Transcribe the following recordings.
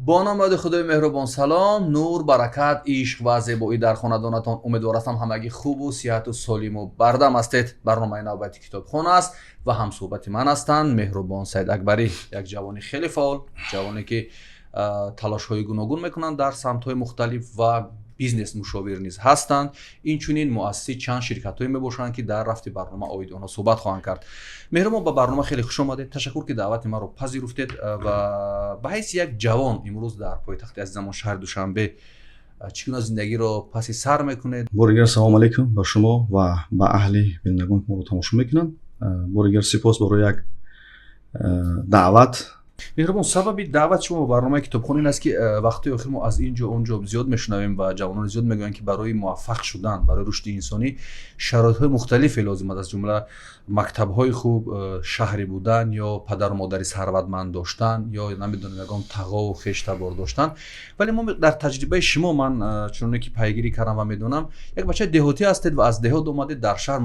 با نام خدای مهربان. سلام، نور، برکت، عشق و زیبایی در خانه‌دانتان. امیدوارم همگی خوب و صحت و سالم و بردم هستید. برنامه نوبتی کتابخانه است و هم صحبت من هستند مهربان سید اکبری، یک جوانی خیلی فعال، جوانی که تلاش‌های گوناگون میکنند در سمت‌های مختلف و بیزنس مشاور نیز هستند. اینچنین مؤسس چند شرکت‌هایی میباشند که در رفت برنامه آید آنها صحبت خواهند کرد. مهربان، با برنامه خیلی خوش آمدید. تشکر که دعوت ما رو پذیرفتید و به حیث یک جوان امروز در پایتخت عزیزمان شهر دوشنبه چگونه زندگی رو پس سر میکنید؟ بارگیر سلام علیکم با شما و با اهل بینندگان که ما رو تماشا میکنن. بارگیر سپاس برای یک دعوت. مهربان، سبب دعوت شما به برنامه کتابخانه این است که وقتی آخر ما از اینجا اونجا زیاد میشنویم و جوانان زیاد میگن که برای موفق شدن، برای رشد انسانی شرایط‌های مختلفی لازم است، از جمله مکتب‌های خوب، شهری بودن یا پدر و مادری ثروتمند داشتن یا نمیدونم یگان تقوا و خویشتبار داشتن. ولی ما در تجربه شما من چون که پیگیری کردم و میدونم یک بچه دهاتی هستید و از دهات اومدید در شهر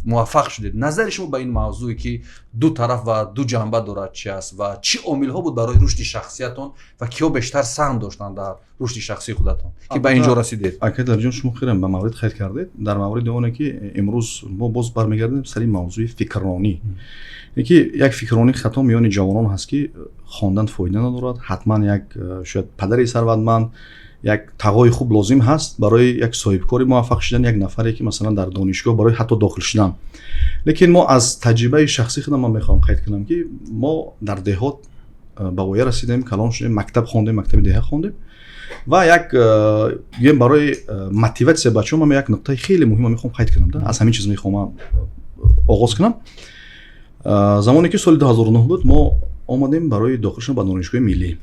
موفق شدید. نظر شما به این موضوعی که دو طرف و دو جنبه دارد چی است و چی عامل‌ها بود برای رشد شخصیتتون و کیا بیشتر سهم داشتن در رشد شخصی خودتون که به اینجا رسیدید؟ اکید جان شما خیرم به مورد خیر کردید. در مورد اونه که امروز ما باز برمیگردیم سری موضوع فکرانی. یکی یک فکرانی خطا میان جوانان هست که خواندن فایده ندارد. حتما یک شاید پدری ثروتمند، یک تقوای خوب لازم هست برای یک صاحبکاری موفق شدن، یک نفری که مثلا در دانشگاه برای حتی داخل شدن. لیکن ما از تجربه شخصی خودم من میخوام قید کنم که ما در دهات به وای رسیدیم، کلان شدیم، مکتب خواندیم، مکتب دهه خواندیم و یک برای موتیواسیون بچه‌ها من یک نکته خیلی مهم میخوام قید کنم. از همین چیز میخوام آغاز کنم. زمانی که سال 2009 بود ما آمدیم برای داخل شدن به دانشگاه ملی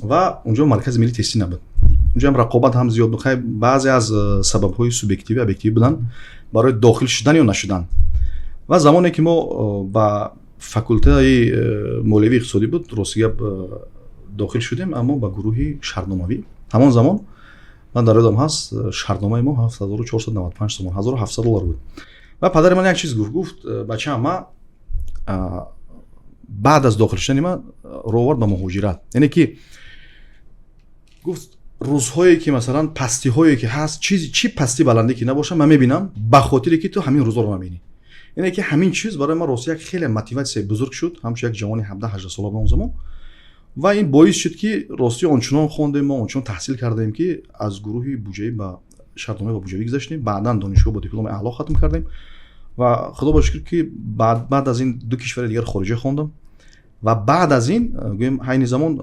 و اونجا مرکز ملی تستی نبود. اونجا هم رقابت هم زیاد بود. بعضی از سبب‌های سوبژکتیو ابجکتیو بودن برای داخل شدن یا نشدن. و زمانی که ما با فاکولته مولوی اقتصادی بود راستی داخل شدیم، اما با گروهی شهرناموی. همان زمان من در یادم هست شهرنامه ما 7495 تومان، 1700 دلار بود. و پدر من یک چیز گفت بچه ما بعد از داخل شدن من رو آورد به مهاجرت. یعنی که گفت روزهایی که مثلا پستی هایی که هست چی پستی بلندی که نباشه من میبینم به خاطر که تو همین روزا رو نمیبینی. یعنی که همین چیز برای ما راستی یک خیلی موتیواسیون بزرگ شد، همچون یک جوانی 17 18 ساله به اون زمان. و این باعث شد که راستی آنچنان خواندیم، ما آنچنان تحصیل کردیم که از گروهی بودجه به شهرنامه و بودجه گذشتیم. بعداً دانشگاه با دیپلم اعلی ختم کردیم و خدا با شکر که بعد از این دو کشور دیگر خارجی خواندم و بعد از این گویم همین زمان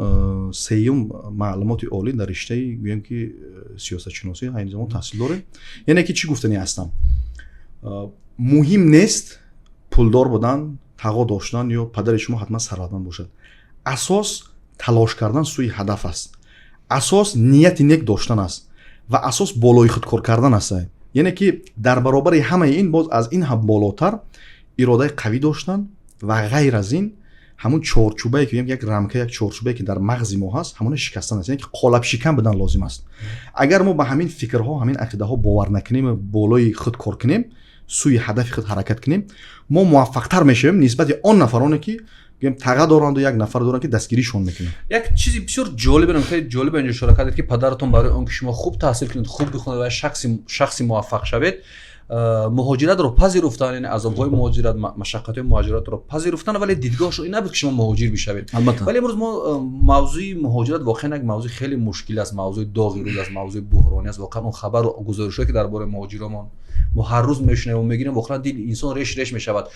سیوم معلومات عالی در رشته گویم که سیاست شناسی همین زمان تحصیل دارم. یعنی که چی گفتنی هستم، مهم نیست پولدار بودن، تقوا داشتن یا پدر شما حتما ثروتمند باشد. اساس تلاش کردن سوی هدف است. اساس نیت نیک داشتن است و اساس بالای خود کار کردن است. یعنی که در برابر همه این باز از این هم بالاتر اراده قوی داشتن و غیر از این همون چارچوبه که یک رمکه، یک چارچوبه که در مغز ما هست همون شکستن است. یعنی که قالب شکن بدن لازم است. اگر ما به همین فکرها، همین عقیده ها باور نکنیم، بالای خود کار کنیم، سوی هدف خود حرکت کنیم، ما موفق تر میشیم نسبت آن نفرانی که تقا دارند و یک نفر دارند که دستگیریشون میکنه. یک چیزی بسیار جالب خیلی جالب اینجا اشاره کردید که پدرتون برای اون که شما خوب تحصیل کنید، خوب بخونید و شخصی موفق شوید مهاجرت رو پذیرفتن. یعنی عذاب‌های مهاجرت، مشقت‌های مهاجرت رو پذیرفتن، ولی دیدگاهش این نبود که شما مهاجر بشوید. ولی امروز ما موضوع مهاجرت واقعا یک موضوع خیلی مشکل است، موضوع داغی رو است، موضوع بحرانی است. واقعا اون خبر و گزارش‌هایی که درباره مهاجران ما هر روز میشنویم و میگیریم واقعا دل انسان رش میشود.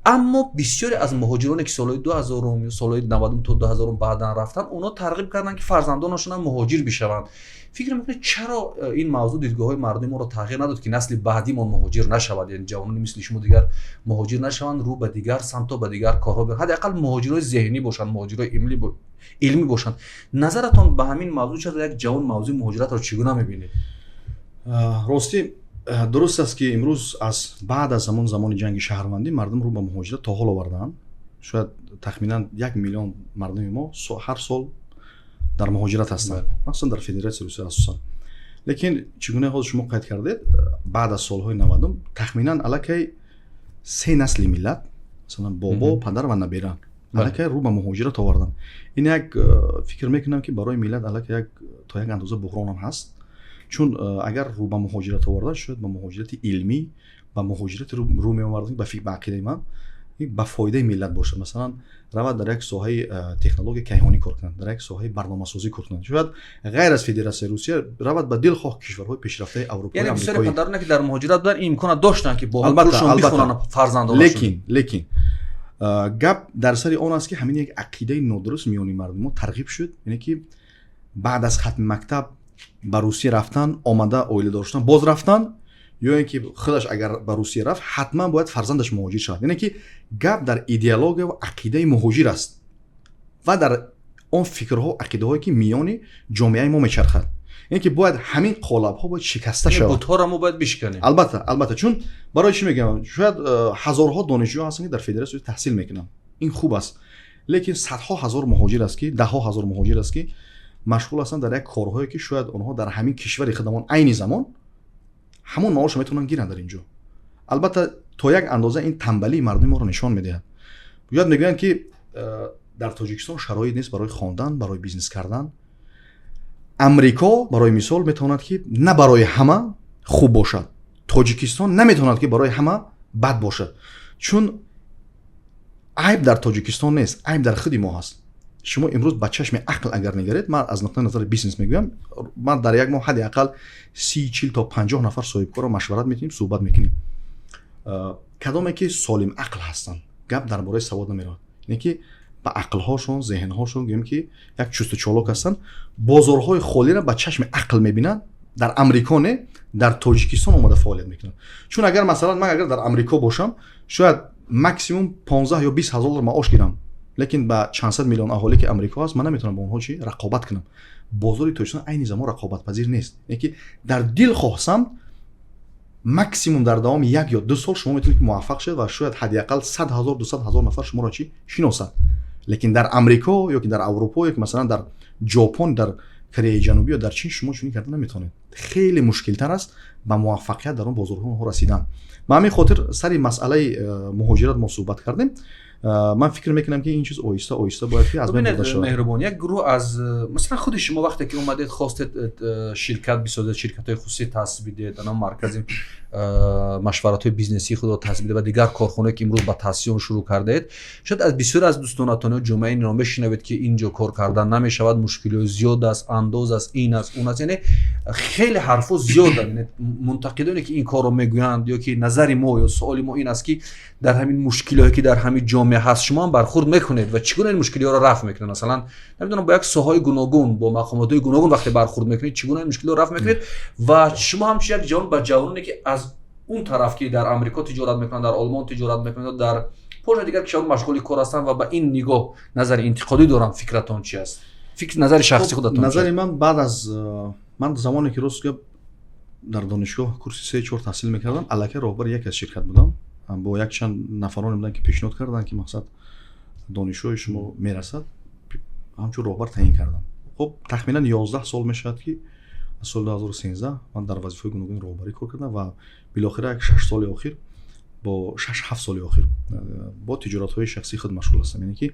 اما بسیاری از مهاجرانی که سالهای 2000 سالهای 90 تا 2000 بعداً رفتن، اونا ترغیب کردن که فرزندانشون هم مهاجر بشوند. فکر میکنید چرا این موضوع دیدگاه‌های مردم ما رو تغییر نداد که نسل بعدی ما مهاجر نشود؟ یعنی جوانان مثل شما دیگر مهاجر نشوند، رو به دیگر سمت و به دیگر کارها برن، حداقل مهاجرای ذهنی باشن، مهاجرای علمی باشن. نظرتون به همین موضوع چرا یک جوان موضوع مهاجرت رو چگونه میبینید؟ راستی درست است که امروز از بعد از زمان جنگ شهروندی مردم رو به مهاجرت تا حال آوردن. شاید تخمینا 1 میلیون مردم ما هر سال در مهاجرت هستند، مثلا در فدراسیون روسیه اساسا. لیکن چگونه خود شما قید کردید بعد از سالهای 90 تخمینا الکی 3 نسل ملت، مثلا بابا، پدر و نبیره алака рӯ ба муҳоҷират овардан. ин як фикр мекунам ки барои миллат алака як то як андоза буҳрон ҳам ҳаст, чун агар рӯ ба муҳоҷират овардан шояд ба муҳоҷирати илмӣ ба муҳоҷирати рӯ меовардан ба ақидаи ман ба фоидаи миллат бошад. Масалан равад дар як соҳаи технология кайҳонӣ кор кунад, дар як соҳаи барномасозӣ кор кунад, шояд ғайр аз Федератсияи Русия равад ба дилхоҳ кишварҳои пешрафтаи аврупои яъне амрикоӣ. бисёре падарон ки дар муҳоҷират буданд имкона доштанд ки бо пулшон бихонанд фарзандонашон. лекин гап дар сари он аст ки ҳамин як ақидаи нодуруст миёни мардумо тарғиб шуд, яъне ки баъд аз хатми мактаб ба Русия рафтан, омада оила доштан, боз рафтан, ё ин ки худаш агар ба Русия рафт ҳатман бояд фарзандаш муҳоҷир шавад. Яъне ки гап дар идеология ва ақидаи муҳоҷир аст ва дар он фикрҳо ақидаҳое ки миёни ҷомеаи мо мечархад. яъне ки бояд ҳамин қолабҳо бояд шикаста шавад. бутҳоро мо бояд бишканем. албатта чун барои чӣ мегӯям, шояд ҳазорҳо донишҷӯ ҳастанд ки дар федератсия таҳсил мекунанд, ин хуб аст, лекин садҳо ҳазор муҳоҷир аст ки даҳҳо ҳазор муҳоҷир аст ки машғул ҳастанд дар як корҳое ки шояд онҳо дар ҳамин кишвари худамон айни замон ҳамон маошро метавонанд гиранд дар ин ҷо. албатта то як андоза ин танбалии мардуми моро нишон медиҳад. шояд мегӯянд ки дар тоҷикистон шароит нест барои хондан, барои бизнес кардан. амрико барои мисол метавонад ки на барои ҳама хуб бошад, тоҷикистон наметавонад ки барои ҳама бад бошад, чун айб дар тоҷикистон нест, айб дар худи мо ҳаст. шумо имрӯз ба чашми ақл агар нигаред, ман аз нуқтаи назари бизнес мегӯям, ман дар як моҳ ҳадди ақал 30-40 то 50 нафар соҳибкорро машварат метунем, суҳбат мекунем. кадоме ки солим ақл ҳастанд, гап дар бораи савод намеравад, яъне ки ба ақлҳошон, зеҳнҳошон гӯем ки як чусту чолок ҳастанд, бозорҳои холиро ба чашми ақл мебинанд. дар амрико не, дар тоҷикистон омада фаъолият мекунанд. чун агар масалан ман агар дар амрико бошам, шояд максимум 15 ё 20 ҳазор доллар маош гирам, лекин ба чандсад миллион аҳолӣ ки амрико ҳаст, ман наметавонам бо онҳо чӣ рақобат кунам. бозори тоҷикистон айни замон рақобатпазир нест, яъне ки дар дил хоҳсам максимум дар давоми 1 ё 2 сол шумо метавонед муваффақ шавед ва шояд ҳадди ақал 100 ҳазор 200 ҳазор нафар шуморо чӣ шиносад. лекин дар амрико ё ки дар аврупо ё ки масалан дар ҷопон, дар Кореяи ҷанубӣ ё дар Чин шумо чунин кардан наметавонед. хеле мушкилтар аст ба муваффақият дар он бозорҳо расидан. ба ҳамин хотир сари масъалаи муҳоҷират мо суҳбат кардем. ман фикр мекунам ки ин чиз оҳиста оҳиста бояд ки аз байн бурда шавад. меҳрубон, як гурӯҳ аз масалан худи шумо вақте ки омадед хостед ширкат бисозед, ширкатҳои хусусӣ таъсис бидиҳед, ана маркази машваратҳои бизнесии худро таъсис бидиҳед ва дигар корхонаҳое ки имрӯз ба таъсиси он шурӯъ кардаед, шояд аз бисёре аз дӯстонатони ҷомеаи ниро мешунавед ки ин ҷо кор кардан намешавад, мушкилиҳои зиёд аст, андоз аст, ин аст, он аст, яъне хеле ҳарфҳо зиёд аст. мунтақидоне ки ин корро мегӯянд ё ки назари мо ё суоли мо ин аст ки дар ҳамин мушкилое ки дар ҳамин ҷомеа ҳаст шумо ҳам бархурд мекунед ва чӣ гуна ин мушкилиҳоро рафъ мекунед? Масалан намедонам бо як соҳаи гуногун, бо мақомотҳои гуногун вақте бархурд мекунед, чӣ гуна ин мушкилиҳоро рафъ мекунед ва шумо ҳамчун як ҷавон ба ҷавононе ки аз اون طرف که در آمریکا تجارت میکنن، در آلمان تجارت میکنن، در پول دیگر کشور مشغول کار هستن و با این نگاه نظر انتقادی دارن، فکرتون چی است؟ فکر نظر شخصی خودتون چیه؟ نظر من بعد از من زمانی که روز که در دانشگاه کورس 3-4 تحصیل میکردم، الکی راهبر یک از شرکت بودم، با یک چند نفرانی بودن که پیشنهاد کردن که مقصد دانشجوی شما میرسد، همچون راهبر تعیین کردم. خب تخمینا 11 سال میشد که از سال 2013 من در وظیفه گوناگون راهبری کار کردم و بالاخره یک 6 سال اخیر با 6-7 سال اخیر با تجارت‌های شخصی خود مشغول هستم. یعنی که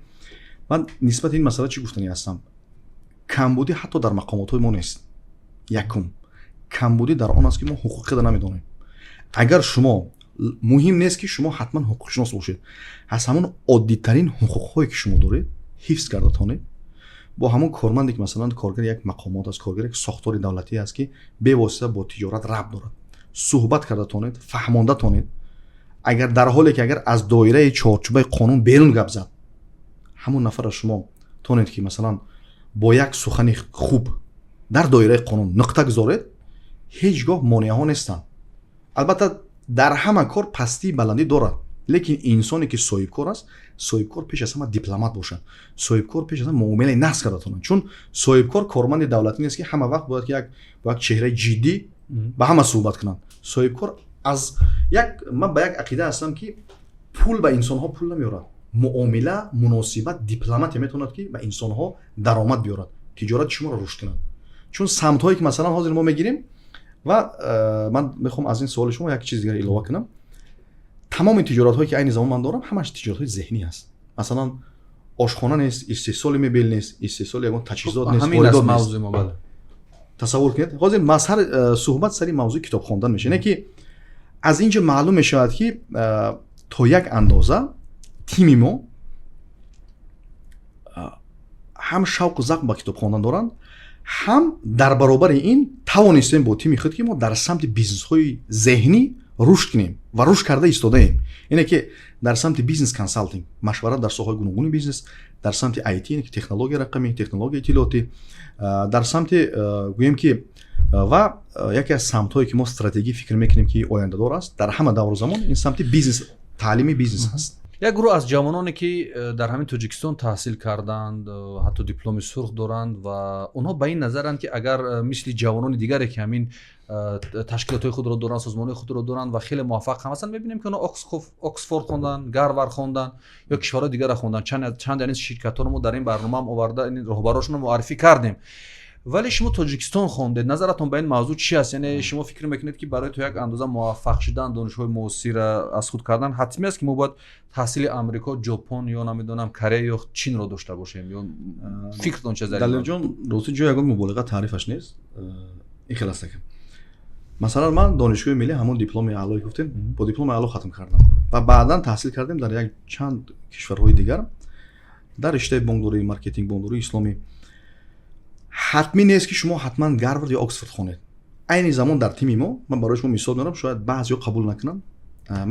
من نسبت این مسئله چی گفتنی هستم؟ کمبودی حتی در مقامات‌های ما نیست. یکم کمبودی در آن است که ما حقوق خود نمیدونیم. اگر شما مهم نیست که شما حتما حقوق شناس باشید، از همون عادی ترین حقوق‌هایی که شما دارید حفظ کرده تونید. با همون کارمندی که مثلا کارگر یک مقامات است، کارگر یک ساختار دولتی است که به واسطه با تجارت ربط دارد، صحبت کرده تونید، فهمانده تونید. اگر در حالی که اگر از دایره چارچوبه قانون بیرون گپ زد، همون نفر شما تونید که مثلا با یک سخن خوب در دایره قانون نقطه گذارید، هیچگاه مانع ها نیستند. البته در همه کار پستی بلندی دارد، لیکن انسانی که صاحبکار است، صاحبکار پیش از همه دیپلمات باشد، صاحبکار پیش از همه معامله نقص کرده تونن. چون صاحبکار کارمند دولتی نیست که همه وقت باید که یک چهره جدی با همه صحبت کنن. صاحبکار از یک من به یک عقیده هستم که پول به انسان ها پول نمیارد، معامله مناسبت دیپلمات میتوند که به انسان ها درآمد بیارد، تجارت شما رو رشد کنند. چون سمت هایی که مثلا حاضر ما میگیریم و من میخوام از این سوال شما یک چیز دیگه اضافه کنم. تمام این تجارت هایی که عین زمان من دارم همش تجارت های ذهنی است. مثلا ошхона нест, истеҳсоли мебел нест, истеҳсоли ягон таҷҳизот нест, ҳамин аст воридот нест. мавзӯи мо. Бала тасаввур кунед ҳозир мазҳар суҳбат сари мавзӯи китоб хондан мешавад. Яъне ки аз ин ҷо маълум мешавад ки то як андоза тими мо ҳам шавқу завқ ба китоб хондан доранд, ҳам дар баробари ин тавонистем бо тими худ ки мо дар самти бизнесҳои зеҳнӣ рушд кунем ва рушд карда истодаем. Ине ки дар самти бизнес консалтинг, машварат дар соҳаи гуногуни бизнес, дар самти IT, яъне ки технология рақамӣ, технология иттилоотӣ, дар самти гӯем ки ва яке аз самтҳое ки мо стратегӣ фикр мекунем ки ояндадор аст дар ҳама давру замон, ин самти бизнес, таълими бизнес ҳаст. як гурӯҳ аз ҷавононе ки дар ҳамин Тоҷикистон таҳсил карданд, ҳатто дипломи сурх доранд ва онҳо ба ин назаранд ки агар мисли ҷавонони дигаре ки ҳамин ташкилотҳои худро доранд, созмонҳои худро доранд ва хеле муваффақ ҳам ҳастанд, мебинем ки онҳо Оксфорд хонданд, Гарвард хонданд ё кишварҳои дигаре хонданд. Чанд ин ширкатҳоро мо дар ин барнома ҳам оварда ин роҳбарошонро муаррифӣ кардем. вале шумо Тоҷикистон хондед, назаратон ба ин мавзӯъ чӣ аст? Яъне шумо фикр мекунед ки барои то як андоза муваффақ шудан, донишҳои муосира аз худ кардан, ҳатмӣ аст ки мо бояд таҳсили Амрико, Ҷопон ё намедонам Корея ё Чинро дошта бошем? ё фикртон чӣ аст? Далелҷон, рости ҷо ягон муболиға таърифаш нест. Ин хеле аст. Масалан, ман донишгоҳи миллӣ ҳамон дипломи аълое гуфтем, бо дипломи аъло хатм кардам ва баъдан таҳсил кардем дар як чанд кишварҳои дигар дар риштаи бонкдорӣ, маркетинг, бонкдории исломӣ. ҳатмӣ нест ки шумо ҳатман Гарвард ё Оксфорд хонед. Айни замон дар тими мо, ман барои шумо мисол меорам, шояд баъзеҳо қабул накунанд.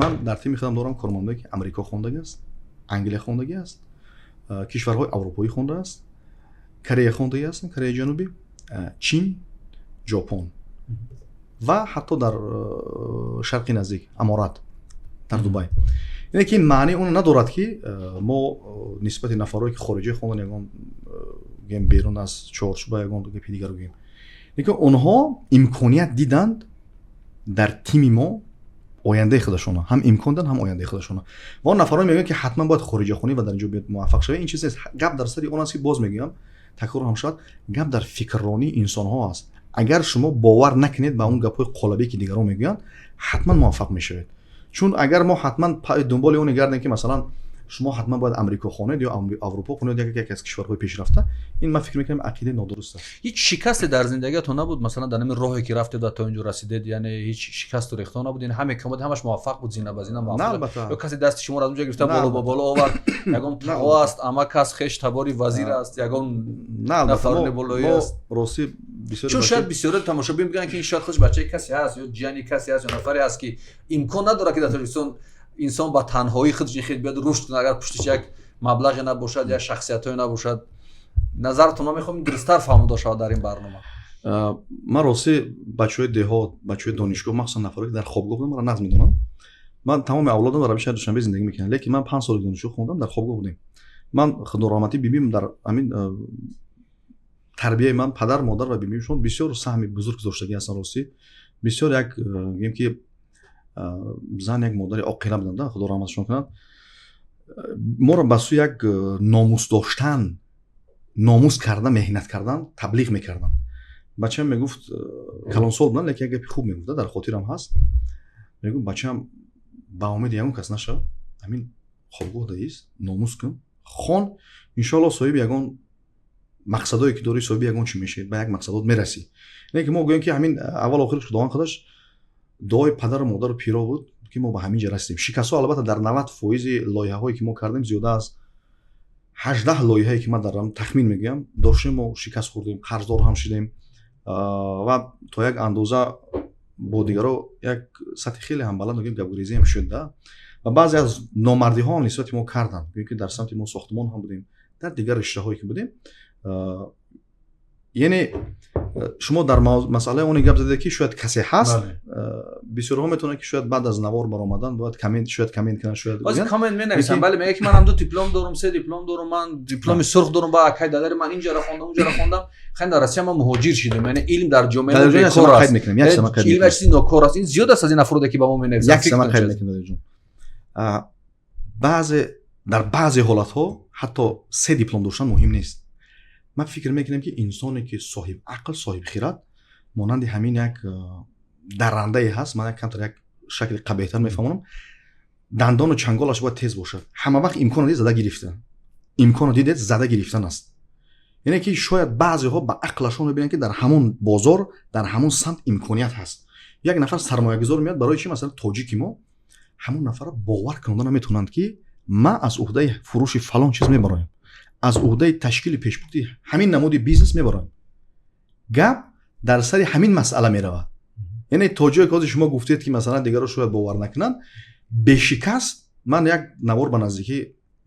Ман дар тими худам дорам кормандое ки Амрико хондагӣ аст, Англия хондагӣ аст, кишварҳои аврупоӣ хондааст, Корея хондагӣ ҳастанд, Кореяи ҷанубӣ, Чин, Ҷопон ва ҳатто дар шарқи наздик, Аморат, дар Дубай. Яъне ки ин маъни он надорад ки мо нисбати нафарое ки хориҷӣ хондан ягон гем берун аз чорчуба ягон гапи дигаро гӯем. Лекин онҳо имконият диданд дар тими мо ояндаи худашона, ҳам имкон диданд, ҳам ояндаи худашона. Ва он нафарое мегӯянд ки ҳатман бояд хориҷахонӣ ва дар инҷо биёд муваффақ шавед. Ин чиз нест. Гап дар сари он аст ки боз мегӯям, такрор ҳам шавад, гап дар фикрронии инсонҳо аст. Агар шумо бовар накунед ба он гапҳои қолабие ки дигарон мегӯянд, ҳатман муваффақ мешавед. Чун агар мо ҳатман дунболи оне гардем ки масалан шумо ҳатман бояд Амрико хонед ё Аврупо хонед, яке аз кишварҳои пешрафта, ин ман фикр мекунам ақидаи нодуруст аст. ҳеҷ шикасте дар зиндагиатон набуд? Масалан дар ҳамин роҳе ки рафтед ва то инҷо расидед, яъне ҳеҷ шикасту рехтон набуд? Яъне ҳаме ки ҳамаш муваффақ буд, зина ба зина муваффақ? албатта. ё касе дасти шуморо аз унҷо гирифта боло ба боло овард, ягон тао аст, амак аст, хеш табори вазир аст, ягон нафарони болоӣ аст? рости бисёр чун шояд бисёре тамошобин мегӯянд ки ин шояд худш бачаи касе аст ё ҷияни касе аст ё нафаре аст ки имкон надорад ки дар Тоҷикистон инсон ба танҳоӣ худши хел биёд рушд кунад, агар пуштиш як маблағе набошад ё шахсиятое набошад. назаратон ма мехоҳам дурусттар фаҳмода шавад дар ин барнома. Ман рости бачаҳои деҳот, бачаҳои донишгоҳ, махсусан нафаре ки дар хобгоҳ буданд, маро нағз медонанд. Ман тамоми авлодам дар шаҳри Душанбе зиндагӣ мекардам, лекин ман 5 соли донишгоҳ хондам, дар хобгоҳ будем. Ман худнораматӣ бибим дар ҳамин тарбияи ман падар, модар ва бибимшон бисёр саҳми бузург гузоштагӣ ҳастанд. Рости бисёр як гӯем ки зан як модари оқила буданд, худо раҳматшон кунад. моро ба сӯи як номус доштан, номус кардан, меҳнат кардан таблиғ мекарданд. бачаам мегуфт, калонсол буданд, лекин як гапи хуб мегуфт, дар хотирам ҳаст. мегуфт бачаам ба умеди ягон кас наша, ҳамин хобгоҳ даист, номус кун, хон, иншоалло соҳиби ягон мақсадое ки дори, соҳиби ягон чӣ мешавед, ба як мақсадот мерасӣ. лекин мо гӯем ки ҳамин аввал охираш худованд худаш дуои падару модару пиро буд ки мо ба ҳамин ҷа расидем. Шикастҳо албатта дар 90% лоиҳаҳое ки мо кардем, зиёда аз 18 лоиҳае ки ман дарам тахмин мегӯям, доштем, мо шикаст хӯрдем, қарздор ҳам шудем ва то як андоза бо дигаро як сатҳи хеле ҳам баланд мегӯем гапгӯрезӣ ҳам шуд да. ва баъзе аз номардиҳо ҳам нисбати мо карданд, гӯем ки дар самти мо сохтмон ҳам будем, дар дигар риштаҳое ки будем. яъне шумо дар масъалаи оне гап задед ки шояд касе ҳаст, бисёрҳо метавонанд ки шояд баъд аз навор баромадан бояд комент кунанд, шояд ҳозир комент менависам, бале мега ки ман ҳам 2 диплом дорам, 3 диплом дорам, ман дипломи сурх дорам, ба акай дадари ман инҷаро хондам, унҷаро хондам. хайн дар Россия ман муҳоҷир шудем, яъне илм дар ҷомеа бекор аст, илм аш чизи нокор аст. ин зиёд аст аз ин нафароде ки ба мо менависанд. як сама қайд мекунад. баъзе дар баъзе ҳолатҳо ҳатто 3 диплом доштан муҳим нест. ман фикр мекунам ки инсоне ки соҳиб ақл, соҳиб хират, монанди ҳамин як даррандае ҳаст. ман камтар як шакли қабеҳтар мефаҳмонам. дандону чанголаш бояд тез бошад. ҳама вақт имкон надист зада гирифта. имконо дидед зада гирифтан аст. яъне ки шояд баъзеҳо ба ақлашон мебинанд ки дар ҳамон бозор дар ҳамон самт имконият ҳаст. як нафар сармоягузор меояд барои чи масалан тоҷики мо ҳамон нафара бовар карда наметавонанд ки ман аз уҳдаи фурӯши фалон чиз мебароям, аз уҳдаи ташкили пешбурди ҳамин намуди бизнес мебароям. гап дар сари ҳамин масъала меравад. яъне тоҷие ки ҳозир шумо гуфтед ки масалан дигаро шояд бовар накунанд, бешикаст. ман як навор ба наздикӣ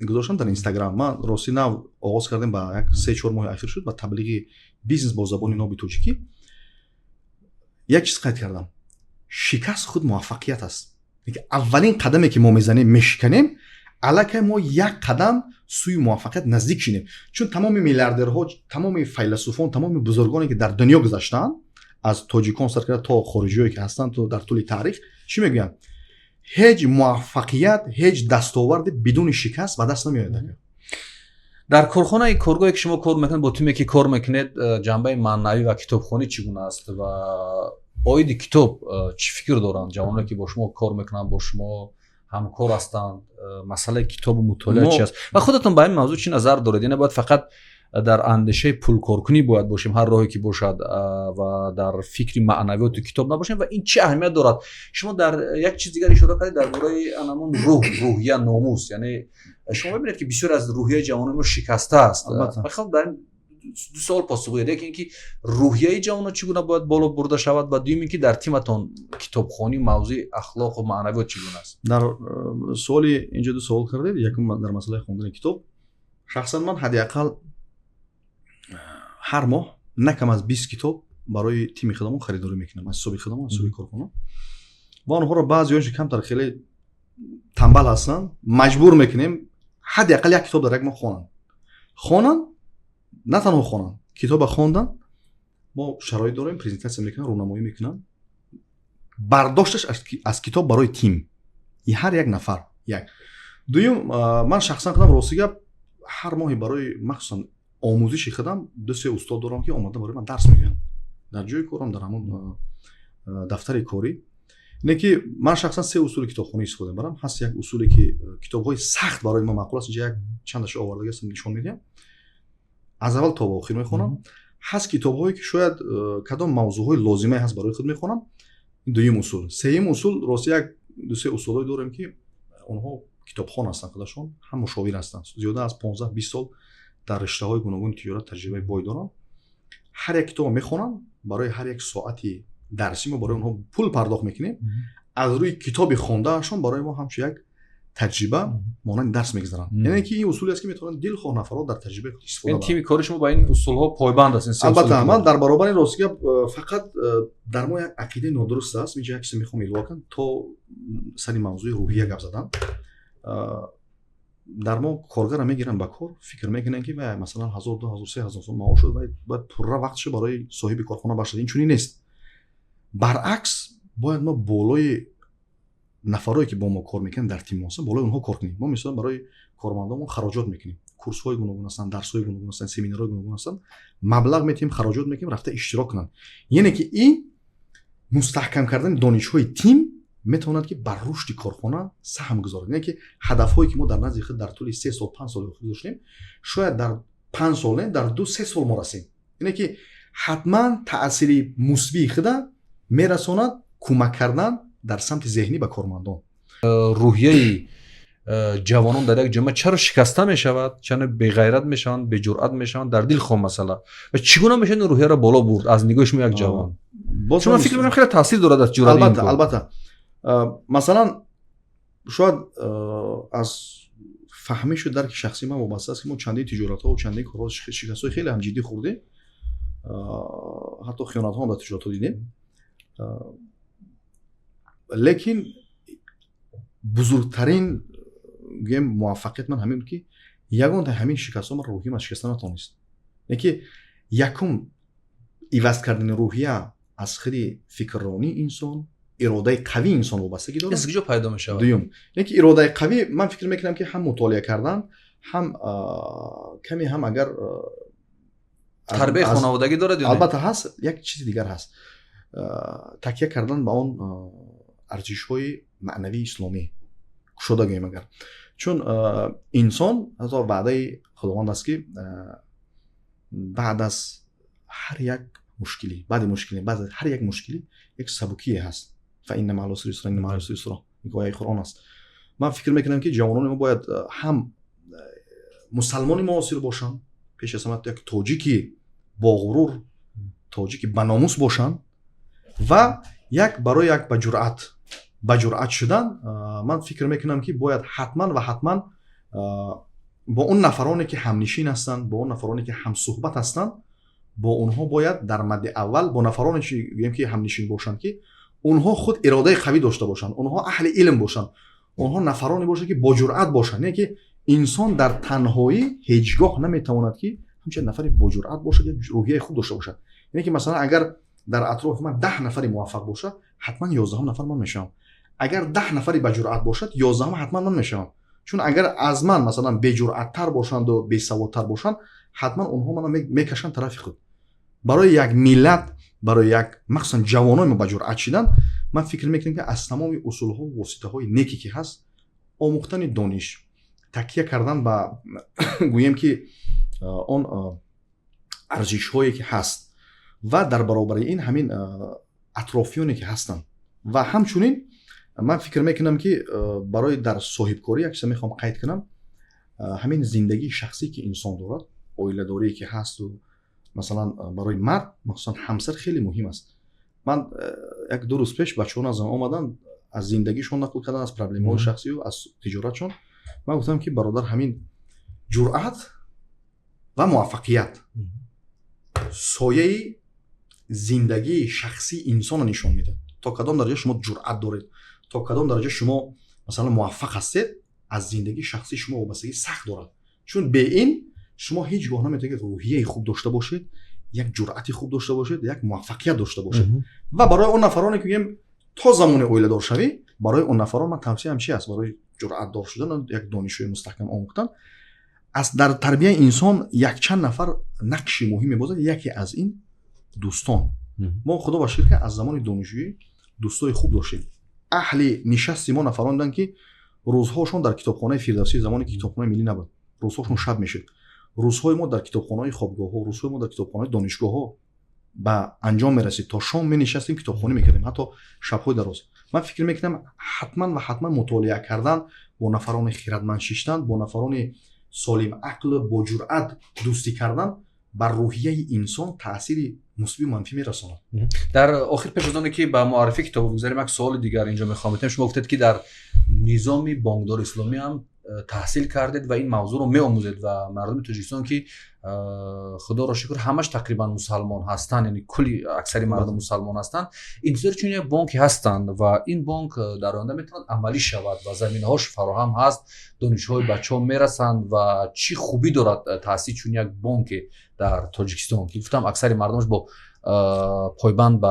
гузоштам дар Инстаграм. ман рости нав оғоз кардем ба як 3-4 моҳи ахир шуд ба таблиғи бизнес бо забони ноби тоҷикӣ. як чиз қайд кардам. шикаст худ муваффақият аст. аввалин қадаме ки мо мезанем мешиканем, аллакай мо як қадам сӯи муваффақият наздик шинем. чун тамоми миллиардерҳо, тамоми файласуфон, тамоми бузургоне ки дар дунё гузаштаанд, аз тоҷикон сар карда то хориҷиҳое ки ҳастанд, то дар тӯли таърих чӣ мегӯянд? ҳеҷ муваффақият, ҳеҷ дастоварде бидуни шикаст ба даст намеояд. дар корхонаи коргоҳе ки шумо кор мекунед, бо тиме ки кор мекунед, ҷанбаи маънавӣ ва китобхонӣ чӣ гуна аст ва оиди китоб чӣ фикр доранд ҷавоне ки бо шумо кор мекунанд, бо шумо ҳамкор ҳастанд? масъалаи китобу мутолиа чӣ аст ва худатон ба ин мавзӯъ чӣ назар доред? яъне бояд фақат дар андешаи пулкоркунӣ бояд бошем, ҳар роҳе ки бошад, ва дар фикри маънавиёту китоб набошем, ва ин чӣ аҳамият дорад? шумо дар як чиз дигар ишора кардед дар бораи анамон рӯҳия, номус. яъне шумо мебинед ки бисёр аз рӯҳияи ҷавонони мо шикаста аст. мехоҳам дар ин ду суол посух диҳед. яке ин ки рӯҳияи ҷавонон чӣ гуна бояд боло бурда шавад, ва дуюм ин ки дар тиматон китобхонӣ мавзӯи ахлоқу маънавиёт чӣ гуна аст? дар суоли инҷо ду суол кардед. якум дар масъалаи хондани китоб. шахсан ман ҳадди ақал ҳар моҳ на кам аз 20 китоб барои тими худамон харидорӣ мекунам, аз ҳисоби худамон, аз ҳисоби корхона. ва онҳоро баъзеҳои камтар хеле тамбал ҳастанд, маҷбур мекунем ҳадди ақал як китоб дар як моҳ хонанд. на танҳо хонанд, китоба хондан, мо шароит дорем, презентатсия мекунам, роҳнамоӣ мекунам. бардошташ аз китоб барои тим и ҳар як нафар як. дуюм, ман шахсан худам рости гап ҳар моҳи барои махсусан омӯзиши худам 2-3 устод дорам ки омада барои ман дарс мегӯянд дар ҷои корам, дар ҳамон дафтари корӣ. ине ки ман шахсан 3 усули китобхонӣ истифода мебарам. ҳаст як усуле ки китобҳои сахт барои ман маъқул аст, инҷа як чандашо овардаги ҳастам, нишон медиҳам. аз аввал то ба охир мехонам. ҳаст китобҳое ки шояд кадом мавзӯъҳои лозимае ҳаст барои худ мехонам. дуюм усул. сеюм усул, рости як 2-3 усулҳое дорем ки онҳо китобхон ҳастанд, худашон ҳам мушовир ҳастанд. зиёда аз 15-20 сол дар риштаҳои гуногуни тиҷорат таҷрибаи бой дорам. ҳар як китобро мехонам, барои ҳар як соати дарсӣ мо барои онҳо пул пардохт мекунем. аз рӯи китоби хондаашон барои мо ҳамчун як таҷриба монанди дарс мегзаранд. яъне ки ин усуле аст ки метавонад дилхоҳ нафарот дар таҷрибаи худ истифода баранд. тими кори шумо ба ин усулҳо пойбанд аст? албатта ман дар баробари рости гап фақат дар мо як ақидаи нодуруст аст. инҷа як чизе мехоҳам илова кунам то сари мавзӯи рӯҳия гап задан. дар мо коргара мегиранд ба кор, фикр мекунанд ки масалан 1000, 2000, 3000 сом маош шуд, бояд пурра вақтше барои соҳиби корхона башад. ин чунин нест. баръакс, бояд мо болои нафарое ки бо мо кор мекунанд дар тим ҳастанд, болои онҳо кор кунем. мо мисолан барои кормандонмон хароҷот мекунем. курсҳои гуногун ҳастанд, дарсҳои гуногун ҳастанд, семинарҳои гуногун ҳастанд. маблағ метиҳем, хароҷот мекунем, рафта иштирок кунанд. яъне ки ин мустаҳкам кардани донишҳои тим метавонад ки бар рушди корхона саҳм гузорад. яъне ки ҳадафҳое ки мо дар назди худ дар тӯли 3 сол 5 сол гузоштем, шояд дар 5 сол не, дар 2-3 сол мо расем. яъне ки ҳатман таъсири мусбии худа мерасонад кӯмак кардан дар самти зеҳнӣ ба кормандон. рӯҳияи ҷавонон дар як ҷомеа чаро шикаста мешавад, чаро беғайрат мешаванд, беҷуръат мешаванд, дар дил хом масъала. ва чӣ гуна мешавад ин рӯҳияро боло бурд аз нигоҳи шумо як ҷавон? шумо фикр мекунам хеле таъсир дорад аз ҷуръат. албатта масалан шояд аз фаҳмишу дарки шахсии ман вобаста аст ки мо чандин тиҷоратҳо чандин корҳо шикастҳои хеле ҳам ҷиддӣ хӯрдем, ҳатто хиёнатҳоам дар тиҷоратҳо дидем. лекин бузургтарин гӯем муваффақият ман ҳамин ки ягон дар ҳамин шикастҳо ман рӯҳияам аз шикаста натавонист. яъне ки якум иваз кардани рӯҳия аз худи фикрронии инсон, иродаи қавии инсон вобастагӣ дорад. аз куҷо пайдо мешавад? дуюм, яъне ки иродаи қавӣ ман фикр мекунам ки ҳам мутолиа кардан, ҳам каме ҳам агар тарбияи хонаводагӣ дорад ё не? албатта ҳаст. як чизи дигар ҳаст. такя кардан ба он арзишҳои маънавии исломӣ кушода гӯем агар. چون انسان از وعده خداوند است که بعد از هر یک مشکلی بعد از هر یک مشکلی یک سبکی هست. فإن مع العسر یسرا إن مع العسر یسرا، این آیه قرآن است. من فکر میکنم که جوانان ما باید هم مسلمان معاصر باشن، پیش از همه یک تاجیکی با غرور، تاجیکی با ناموس باشن، و یک برای یک با جرأت شدن. من فکر میکنم که باید حتما با اون نفرانی که همنشین هستند، با اون نفرانی که هم صحبت هستند، با اونها باید در مد اول با نفرانی که همنشین باشند که اونها خود اراده قوی داشته باشند، اونها اهل علم باشند، اونها نفرانی باشند که با جرأت باشند. یعنی که انسان در تنهایی هیچگاه نمیتواند که همچنین نفری با جرأت باشد، یک روحیه خوب داشته باشد. یعنی که مثلا اگر در اطراف من 10 نفری موفق باشه، حتما 11 نفر من میشم. اگر 10 نفری با جرأت باشد، 11 حتما من میشم. چون اگر از من مثلا بی جرأت تر باشند و بی سوادتر باشند، حتما اونها منو میکشن طرف خود. برای یک ملت، برای یک مخصوصا جوانای ما با جرأت شدن، من فکر میکنم که از تمام اصول ها و واسطه های نیکی که هست، آموختن دانش، تکیه کردن با گویم که اون ارزش هایی که هست و در برابر این همین اطرافیانی که هستن. و همچنین من فکر میکنم که برای در صاحبکاری اکثر میخوام قید کنم، همین زندگی شخصی که انسان دارد، عائله داری که هست، و مثلا برای مرد مثلا همسر خیلی مهم است. من یک دو روز پیش بچه‌ها نزدم اومدن از زندگیشون نقل کردن، از پرابلم‌های شخصی و از تجارتشون. من گفتم که برادر، همین جرأت و موفقیت سایه زندگی شخصی انسان نشون میده. تا کدام درجه شما جرأت دارید، تا کدام درجه شما مثلا موفق هستید، از زندگی شخصی شما وابستگی سخت دارد. چون به این شما هیچگاه نمیتونید روحیه خوب داشته باشید، یک جرأتی خوب داشته باشید، یک موفقیت داشته باشید. و برای اون نفرانی که میگم تا زمان عائله دار شوی، برای اون نفران من توصیه چی است؟ برای جرأت دار شدن، یک دانشجوی مستحکم آموختن. از در تربیت انسان یک چند نفر نقش مهمی بازد. یکی از این دوستان. ما خدا با شکر که از زمان دانشجویی دوستای خوب داشتیم. اهل نشستی ما نفران بودن که روزهاشون در کتابخانه فردوسی، زمانی که کتابخانه ملی نبود، روزهاشون شب میشد. روزهای ما در کتابخانه خوابگاه‌ها، روزهای ما در کتابخانه دانشگاه‌ها با انجام میرسید. تا شام می نشستیم کتابخوانی میکردیم، حتی شب‌های دراز. من فکر میکنم حتما مطالعه کردن، با نفران خردمند شدن، با نفران سالم عقل، با جرأت دوستی کردن، بر روحیه انسان تأثیر مثبت منفی میرساند. در آخر پیش از آنکه که با معرفی کتاب بگذاریم، یک سوال دیگر اینجا میخوام بپرسم. شما گفتید که در نظام بانکدار اسلامی هم تحصیل کردید و این موضوع رو می‌آموزید و مردم تاجیکستان که خدا را شکر همش تقریبا مسلمان هستند، یعنی کلی اکثری مردم مسلمان هستند، انتظار چون یک بانکی هستند و این بانک در آینده میتواند عملی شود و زمینه‌هاش فراهم هست، دانش‌های بچه‌ها میرسند و چی خوبی دارد تأسیس چون یک بانک در تاجیکستان که گفتم اکثری مردمش با پایبند به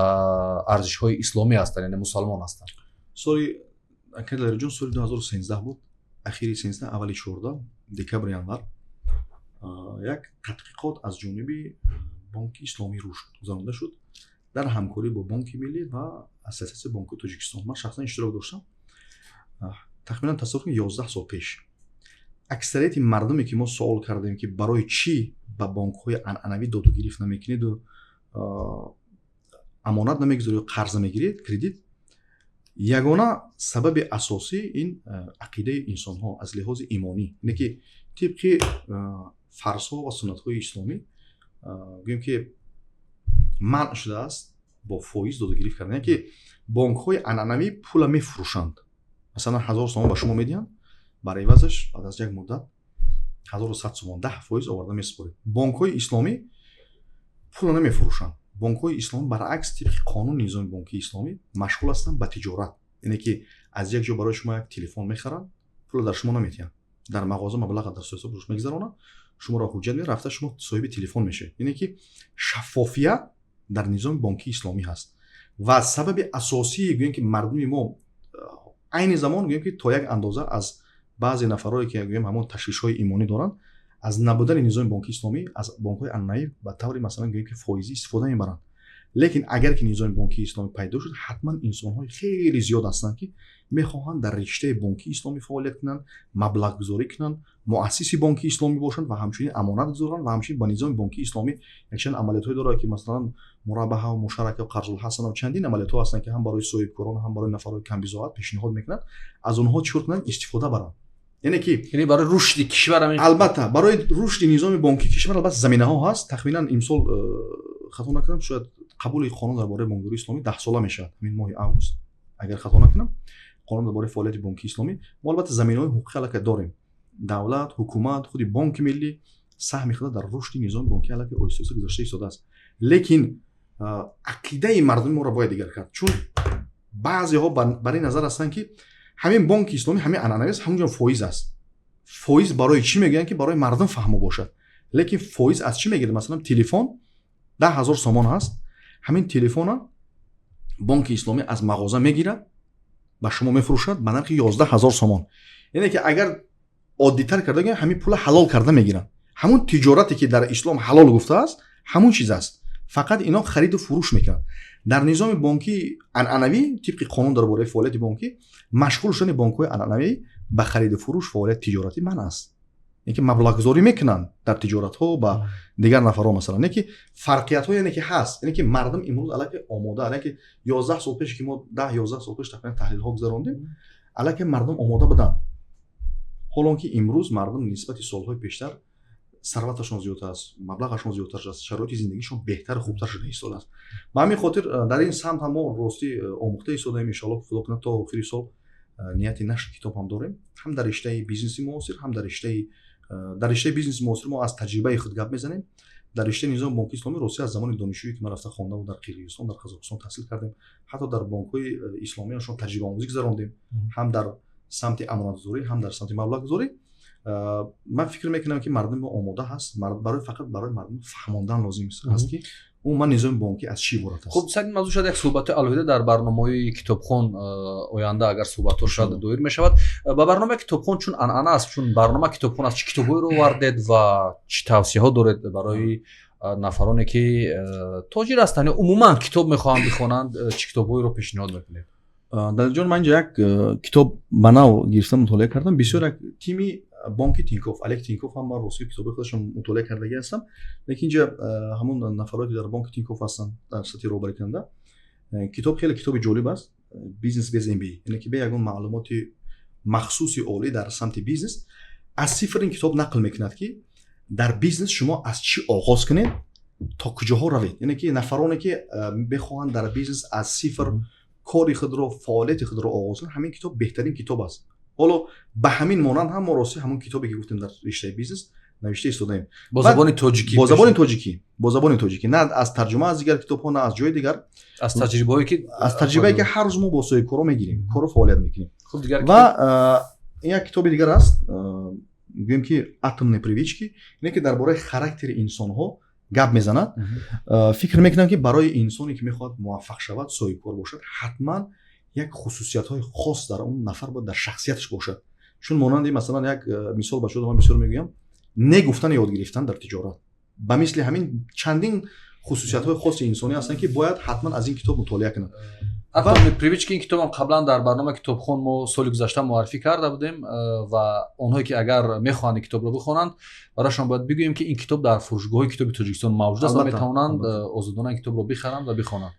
ارزش‌های اسلامی هستند، یعنی مسلمان هستند. سال اکیدر جون سال 2013 بود، اخیری 13 اولی 14 دکبر январ یک تحقیقات از جانب بانک اسلامی روش گذرانده شد در همکاری با بانک ملی و اساسیاسیون بانک تاجیکستان. من شخصا اشتراک داشتم. تقریبا تصور کنید 11 سال پیش اکثریت مردمی که ما سوال کردیم که برای چی با بانک‌های عنعنوی داد و گریفت نمیکنید و امانت نمیگذارید و قرض نمیگیرید، کردیت، یگانه سبب اساسی این عقیده انسان ها از لحاظ ایمانی اینه که طبق فرض ها و سنت های اسلامی گویم که منع شده است با فایز داد و گریفت کردن. یعنی که بانک های عنعنوی پول میفروشند، مثلا 1000 تومان به شما میدن، برای عوضش بعد از یک مدت 1100 تومان 10 فایز آورده میسپارید. بانک های اسلامی پول نمیفروشند. بانک های اسلامی برعکس طبق قانون نظام بانکی اسلامی مشغول هستند به تجارت. اینه که از یک جا برای شما یک تلفن میخرن، پول در شما نمیتین، در مغازه مبلغ در حساب روش میگذرونن، شما را حجت می رفته شما صاحب تلفن میشه. اینه که شفافیت در نظام بانکی اسلامی هست و سبب اساسی گویم که مردم ما عین زمان گویم که تا یک اندازه از بعضی نفرایی که گویم همون تشویش‌های ایمانی دارن، از نبودن نظام بانکی اسلامی از بانک‌های عنعنوی به طور مثلا گویم که فایزی استفاده میبرن лекин агар ки низоми бонкии исломӣ пайдо шуд ҳатман инсонҳои хеле зиёд ҳастанд ки мехоҳанд дар риштаи бонкии исломӣ фаъолият кунанд, маблағгузорӣ кунанд, муассиси бонкии исломӣ бошанд ва ҳамчунин амонат гузоранд ва ҳамчунин ба низоми бонкии исломӣ якчанд амалиётҳое дорад ки масалан мураббаҳа ва мушарака ва қарзулҳасана ва чандин амалиётҳо ҳастанд ки ҳам барои соҳибкорон ҳам барои нафарҳои камбизоат пешниҳод мекунанд аз онҳо чикор кунанд истифода баранд. Яъне барои рушди кишвар албатта барои рушди низоми бонкии кишвар албатта заминаҳо ҳаст. Тахминан имсол хато накунам шояд қабули қонун дар бораи бонкдории исломӣ 10 сола мешавад ҳамин моҳи август агар хато накунам. Қонун дар бораи фаъолияти бонкии исломӣ мо албатта заминаҳои ҳуқуқӣ аллакай дорем. Давлат, ҳукумат, худи Бонки миллӣ саҳми худа дар рушди низоми бонкӣ аллакай оҳиста гузашта истодааст. Лекин ақидаи мардуми моро бояд дигар кард. Чун баъзеҳо бар ин назар ҳастанд ки ҳамин бонки исломӣ ҳамин анъанавист, ҳамунҷо фоиз аст. Фоиз барои чӣ мегӯянд ки барои мардум фаҳмо бошад. Лекин фоиз аз чӣ мегирад? Масалан телефон 10,000 сомон ҳаст. Ҳамин телефона бонки исломӣ аз мағоза мегирад, ба шумо мефурӯшад ба нархи 11,000 сомон. Яъне ки агар оддитар карда гӯям ҳамин пула ҳалол карда мегиранд. Ҳамун тиҷорате ки дар ислом ҳалол гуфтааст, ҳамун чиз аст. Фақат ино хариду фурӯш мекунанд. Дар низоми бонкии анъанавӣ тибқи қонун дар бораи фаъолияти бонкӣ машғул шудани бонкҳои анъанавӣ ба хариду фурӯш фаъолияти тиҷоратӣ манъ аст. Яке маблағгузорӣ мекунанд дар тиҷоратҳо ба дигар нафарҳо масалан. Яке фарқиятҳо яне ки ҳаст. Яне ки мардум имрӯз аллакай омода, яке 11 сол пеш ки мо 10-11 сол пеш тақрибан таҳлилҳо гузарондем, аллакай мардум омода буданд. ҳолон ки имрӯз мардум нисбати солҳои пештар сарваташон зиёдтар аст, маблағашон зиёдтар аст, шароити зиндагишон беҳтару хубтар шуда истодааст. Ба ҳамин хотир дар ин самт ҳам мо ростӣ омӯхта истодаем. Иншоаллоҳ худо кунад то охири сол нияти нашри китоб ҳам дорем. Ҳам дар риштаи бизнеси муосир, ҳам дар риштаи бизнеси муосир мо аз таҷрибаи худ гап мезанем. Дар риштаи низоми бонкии исломӣ ростӣ аз замони донишҷӯӣ ки ман рафта хондам дар Қирғизистон, дар Қазоқистон таҳсил кардем. Ҳатто дар бонкҳои исломиашон таҷрибаомӯзӣ гузарондем. Ҳам дар самти амонатгузорӣ, ҳам дар самти маблағгузорӣ. Ман фикр мекунам ки мардуми мо омода ҳаст. Фақат барои мардум фаҳмондан лозим аст ки умуман низоми бонкӣ аз чӣ иборат аст. Хуб, сар ин мавзӯъ шояд як суҳбати алоҳида дар барномаҳои китобхон оянда агар суҳбатҳо шояд доир мешавад. Ба барномаи китобхон чун анъана аст, чун барномаи китобхон аст, чӣ китобҳоеро овардед ва чӣ тавсияҳо доред барои нафароне ки тоҷир ҳастанд ё умуман китоб мехоҳанд бихонанд, чӣ китобҳоеро пешниҳод мекунед? Далелҷон, ман инҷо як китоб ба нав гирифтам, мутолиа кардам. Бисёр як тими Бонки Тинкофф, Олег Тинкофф ҳам ман ростӣ китоби худашон мутолиа кардагӣ ҳастам. Лекин инҷа ҳамун нафарое ки дар Бонки Тинкофф ҳастанд дар сатҳи роҳбарӣ кунанда, китоб хеле китоби ҷолиб аст. Business Base MBA, яъне ки бе ягон маълумоти махсуси олӣ дар самти бизнес аз сифр ин китоб нақл мекунад ки дар бизнес шумо аз чӣ оғоз кунед то куҷоҳо равед. Яъне ки нафароне ки бехоҳанд дар бизнес аз сифр кори худро, фаъолияти худро оғоз кунанд, ҳамин китоб беҳтарин китоб аст. Ҳоло ба ҳамин монанд ҳам мо ростӣ ҳамун китобе ки гуфтем дар риштаи бизнес навишта истодаем. Бо забони тоҷикӣ. Бо забони тоҷикӣ. На аз тарҷума аз дигар китобҳо, на аз ҷои дигар. Аз таҷрибае ки ҳар рӯз мо бо соҳибкоро мегирем, кору фаъолият мекунем. Ва ин як китоби дигар аст, гӯем ки Атомные привычки, ине ки дар бораи характери инсонҳо гап мезанад. Фикр мекунам ки барои инсоне ки мехоҳад муваффақ шавад, соҳибкор бошад, ҳатман як хусусиятҳои хос дар он нафар бояд дар шахсияташ бошад. Чун монанди масалан як мисол ба шумо ман бисёр мегӯям, не гуфтан ёд гирифтан дар тиҷорат. Ба мисли ҳамин чандин хусусиятҳои хоси инсонӣ ҳастанд ки бояд ҳатман аз ин китоб мутолиа кунад. Атомные привычки, ин китобам қаблан дар барномаи китобхон мо соли гузашта муаррифӣ карда будем ва онҳое ки агар мехоҳанд ин китобро бихонанд, барояшон бояд бигӯем ки ин китоб дар фурӯшгоҳои китоби Тоҷикистон мавҷуд аст ва метавонанд озодона ин китобро бихаранд ва бихонанд.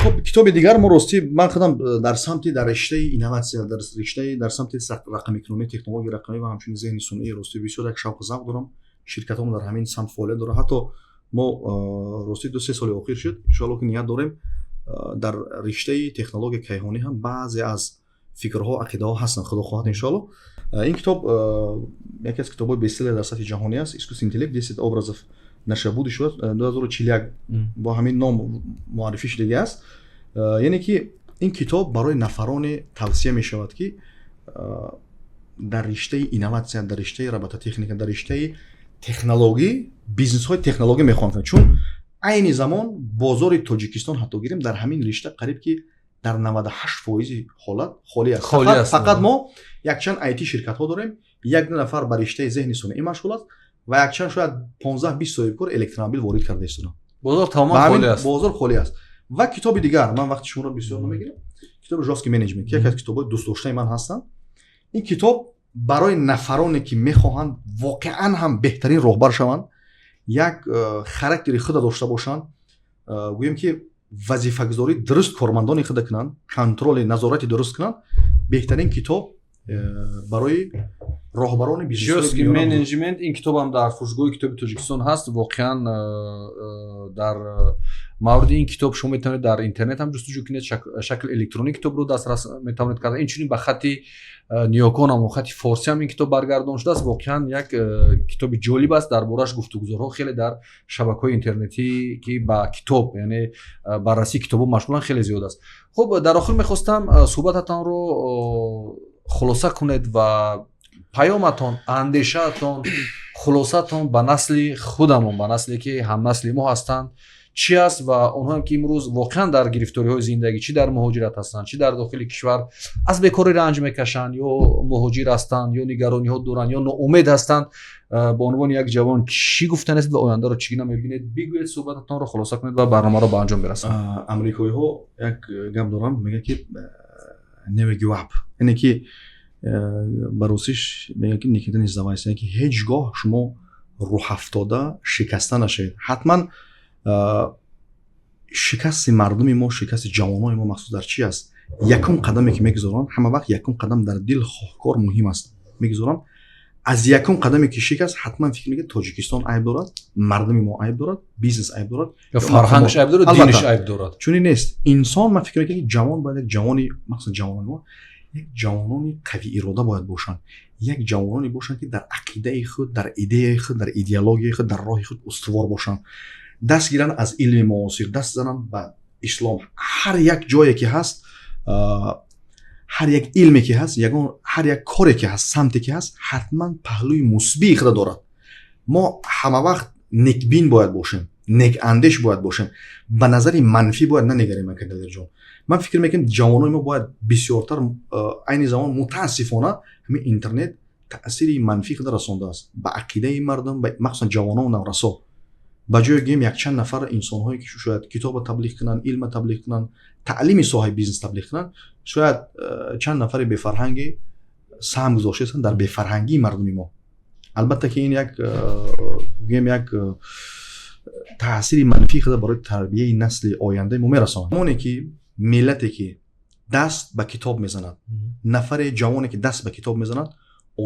Хуб, китоби дигар мо ростӣ ман худам дар самти дар риштаи инноватсия, дар самти рақамикунонӣ, технологияи рақамӣ ва ҳамчунин зеҳни сунъӣ ростӣ бисёр як шавқу завқ дорам. Ширкатҳомо дар ҳамин самт фаъолият дорад. Ҳатто мо ростӣ 2-3 соли охир шуд, иншоаллоҳ ки ният дорем дар риштаи технологияи кайҳонӣ ҳам баъзе аз фикрҳо, ақидаҳо ҳастанд. Худо хоҳад иншоаллоҳ. Ин китоб яке аз китобҳои бестселлер дар сатҳи ҷаҳонӣ аст. Искусственный интеллект 10 образов нашабуди шуд 2041 бо ҳамин ном муаррифӣ шудагӣ аст. Яъне ки ин китоб барои нафароне тавсия мешавад ки дар риштаи инноватсия, дар риштаи робототехника, дар риштаи технологӣ, бизнесҳои технологӣ мехоҳанд кунанд. Чун айни замон бозори Тоҷикистон ҳатто гирем дар ҳамин ришта қариб ки дар 98% ҳолат холӣ аст. Фақат мо якчанд IT ширкатҳо дорем, як нафар ба риштаи зеҳни сунъӣ машғул аст ва якчанд шояд 15-20 соҳибкор электромобил ворид карда истоданд. Бозор тамоман холӣ аст. Бозор холӣ аст. و کتاب دیگر من وقتی شما رو بسیار نمیگیرم کتاب ژاسکی منیجمنت یکی از کتاب‌های دوست داشته من هستن. این کتاب برای نفرانی که میخواهند واقعا هم بهترین راهبر شوند یک خاراکتری خود داشته باشند گویم که وظیفه گذاری درست کارمندان خود کنند کنترل نظارت درست کنند بهترین کتاب برای راهبران بیزنس ژاسکی منیجمنت این کتاب هم در فروشگاه کتاب تاجیکستان هست. واقعا در مورد این کتاب شما میتونید در اینترنت هم جستجو کنید شکل الکترونیک کتاب رو دسترس میتونید کرد. اینچنین به خط نیوکون هم و خط فارسی هم این کتاب برگردان شده است. واقعا یک کتاب جالب است دربارش گفتگوها خیلی در شبکه‌های اینترنتی که با کتاب یعنی بررسی کتابو مشغولن خیلی زیاد است. خب در آخر میخواستم صحبتتان رو خلاصه کنید و پیامتون اندیشه‌تون خلاصتون به نسل خودمون به نسلی که هم نسل ما هستند چی است و اونها هم که امروز واقعا در گرفتاری‌های زندگی چی در مهاجرت هستند چی در داخل کشور از بیکاری رنج میکشند یا مهاجر هستند یا نگرانی‌ها دارند یا ناامید هستند به عنوان یک جوان چی گفتن است و آینده رو چی نمی‌بینید بگویید صحبتتون رو خلاصه کنید و برنامه رو به انجام برسانید. امریکایی‌ها یک گپ دارن میگن که never give up یعنی که براسیش میگن که نیکیدن ازدواج یعنی که هیچگاه شما رو افتاده شکسته نشید. حتما شکست مردم ما شکست جوانای ما مخصوص در چی است یکم قدمی که میگذارن همه وقت یکم قدم در دل خواهکار مهم است میگذارن از یکم قدمی که شکست حتما فکر میگه تاجیکستان عیب دارد مردم ما عیب دارد بیزنس عیب دارد یا فرهنگش عیب دارد دینش عیب دارد چون نیست انسان من فکر میکنم جوان باید یک جوانی مخصوصا جوانان ما یک جوانانی قوی اراده باید باشن یک جوانانی باشن که در عقیده خود در ایده خود در ایدئولوژی خود در راه خود استوار باشن دست گیرن از علم معاصر دست زنن به اسلام هر یک جایی که هست هر یک علمی که هست هر یک کاری که هست سمتی که هست حتما پهلوی مثبت خود دارد. ما همه وقت نیکبین باید باشیم نیک اندیش باید باشیم به نظر منفی باید ننگریم در جان. من فکر میکنم جوانای ما باید بسیارتر عین زمان متاسفانه همین اینترنت تأثیر منفی خود رسانده است به عقیده مردم به مخصوصا جوانان و نورسا با جای گیم یک چند نفر انسان هایی که شاید کتاب تبلیغ کنن علم تبلیغ کنن تعلیم صاحب بیزنس تبلیغ کنن شاید چند نفر به فرهنگی سهم گذاشته هستند در به فرهنگی مردم ما. البته که این یک گیم یک تأثیر منفی خود برای تربیت نسل آینده ما میرساند. اونی که ملتی که دست به کتاب میزنند نفر جوانی که دست به کتاب میزنند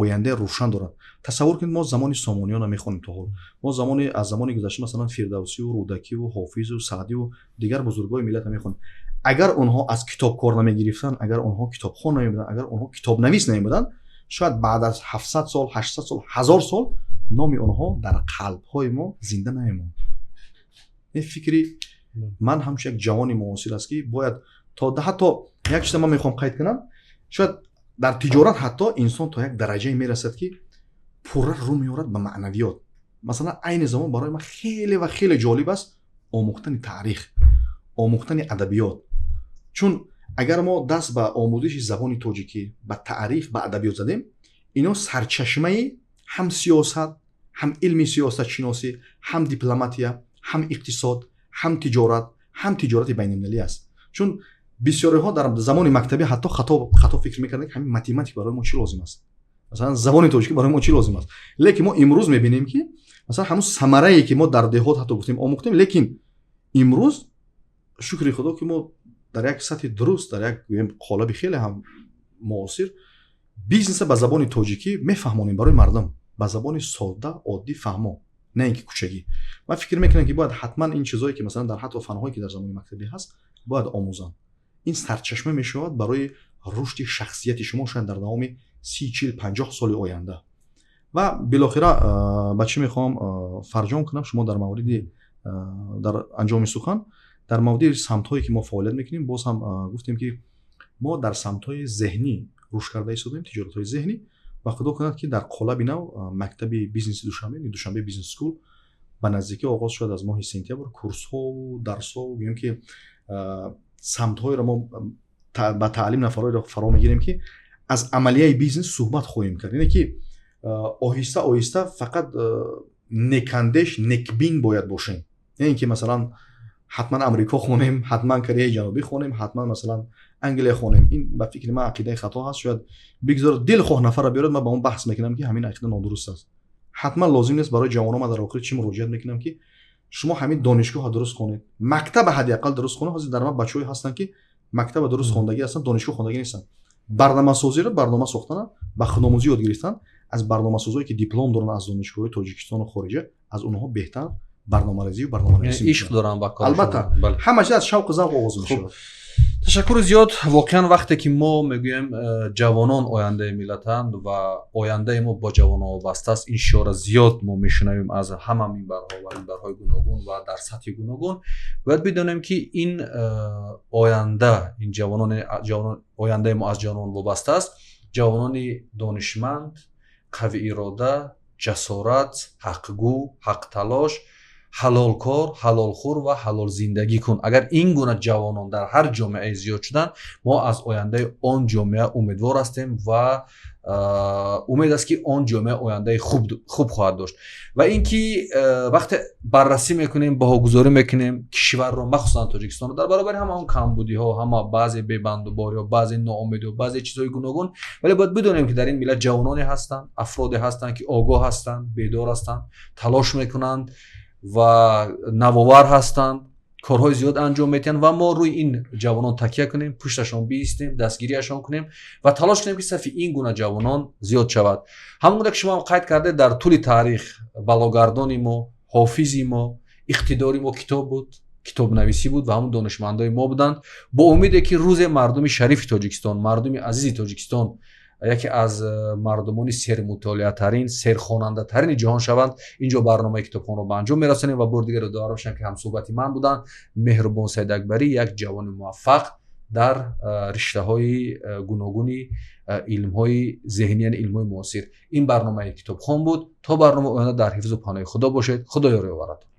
آینده روشن دارند. تصور کنید ما زمان سامانیان رو میخونیم تا حال ما از زمان گذشته مثلا فردوسی و رودکی و حافظ و سعدی و دیگر بزرگای ملت میخونیم اگر اونها از کتاب کار نمیگرفتن اگر اونها کتابخوان نمیبودن اگر اونها کتاب نویس نمیبودن شاید بعد از 700 سال 800 سال 1000 سال نام اونها در قلب های ما زنده نمیموند. این فکری من همش یک جوانی معاصر است که باید تا حتی یک چیز من میخوام قید کنم شاید در تجارت حتی انسان تا یک درجه میرسد که پوره رو میارد به معنویات. مثلا عین زمان برای من خیلی و خیلی جالب است آموختن تاریخ آموختن ادبیات چون اگر ما دست به آموزش زبان تاجیکی به تاریخ به ادبیات زدیم اینا سرچشمه هم سیاست هم علم سیاست شناسی هم دیپلماتیا هم اقتصاد هم تجارت بین المللی است. چون بسیاری ها در زمان مکتبی حتی خطا فکر میکردن که همین متماتیک برای ما چی لازم است مثلا زبان تاجیکی برای ما چی لازم است لیکن ما امروز میبینیم که مثلا همون ثمره ای که ما در دهات حتی گفتیم آموختیم لیکن امروز شکر خدا که ما در یک سطح درست در یک قالب خیلی هم معاصر بیزنس به زبان تاجیکی میفهمونیم برای مردم به زبان ساده عادی فهمو نه اینکه کوچگی. من فکر میکنم که باید حتما این چیزایی که مثلا در حتی فنهایی که در زمان مکتبی هست باید آموزن. این سرچشمه میشود برای رشد شخصیت شما شاید در دوام 30 40 50 سال آینده. و بالاخره بچه میخوام فرجام کنم شما در مورد در انجام سخن در مورد سمت‌هایی که ما فعالیت میکنیم باز هم گفتیم که ما در سمت‌های ذهنی رشد کرده ایستادیم تجارت‌های ذهنی و خدا کند که در قالب نو مکتب بیزنس دوشنبه بیزنس اسکول به نزدیکی آغاز شد از ماه سپتامبر کورس‌ها و درس‌ها و میگیم که سمت‌های را ما با تعلیم نفرای را فرا میگیریم که از عملیه بیزنس صحبت خواهیم کرد. یعنی که آهسته آهسته فقط نکندش نکبین باید باشیم نه اینکه مثلا حتما امریکا خونیم، حتما کره جنوبی خونیم، حتما مثلا انگلیس خونیم. این به فکر من عقیده خطا هست. شاید بگذار دل خواه نفر را بیارد، من با اون بحث میکنم که همین عقیده نادرست است. حتما لازم نیست برای جوانان ما در آخر چی مراجعه میکنم که شما همین دانشگاه ها درست کنید، مکتب حداقل درست کنید. حاضر در ما بچه‌ای هستن که مکتب درست خوندگی هستن، دانشگاه خوندگی نیستن. برنامه‌سازی رو برنامه ساختن، با خودآموزی یاد گرفتن از برنامه‌سازایی که دیپلم دارن از دانشگاه‌های تاجیکستان و خارجه، از اونها بهتر برنامه‌ریزی و برنامه‌نویسی عشق دارم با کار. البته بله. همه چیز از شوق و ذوق آغاز میشه. تشکر زیاد. واقعا وقتی که ما میگویم جوانان آینده ملتند و آینده ما با جوانان وابسته است، این شعار زیاد ما میشنویم از همه منبرها و منبرهای گوناگون و در سطح گوناگون. باید بدانیم که این آینده، این جوانان آینده ما از جوانان وابسته است. جوانان دانشمند، قوی اراده، جسارت، حقگو، حق تلاش، حلال کار، حلال خور و حلال زندگی کن. اگر این گونه جوانان در هر جامعه زیاد شدن، ما از آینده آن جامعه امیدوار هستیم و امید است که آن جامعه آینده خوب خواهد داشت. و اینکه وقتی بررسی میکنیم، بهاگذاری میکنیم کشور رو، مخصوصا تاجیکستان رو، در برابر همه اون کمبودی ها، همه بعضی ببندوباری ها، بعضی ناامیدی ها، بعضی چیزهای گوناگون، ولی باید بدونیم که در این ملت جوانانی هستند، افرادی هستند که آگاه هستند، بیدار هستند، تلاش میکنند و نوآور هستند، کارهای زیاد انجام میدن و ما روی این جوانان تکیه کنیم، پشتشان بیستیم، دستگیریشان کنیم و تلاش کنیم که صف این گونه جوانان زیاد شود. همونطور که شما هم قید کرده، در طول تاریخ بلاگردانی ما، حافظی ما، اقتداری ما کتاب بود، کتاب نویسی بود و همون دانشمندای ما بودند. با امیده که روز مردم شریف تاجیکستان، مردم عزیز تاجیکستان یکی از مردمان سر مطالعه ترین، سر خواننده ترین جهان شوند، اینجا برنامه کتابخوان رو به انجام میرسونیم و بار دیگر رو دعا باشم که هم صحبتی من بودن مهربان سید اکبری، یک جوان موفق در رشته های گوناگونی علم های ذهنی، یعنی علم های معاصر. این برنامه کتابخوان بود. تا برنامه آینده در حفظ و پناه خدا باشید. خدا یاری و آورتون.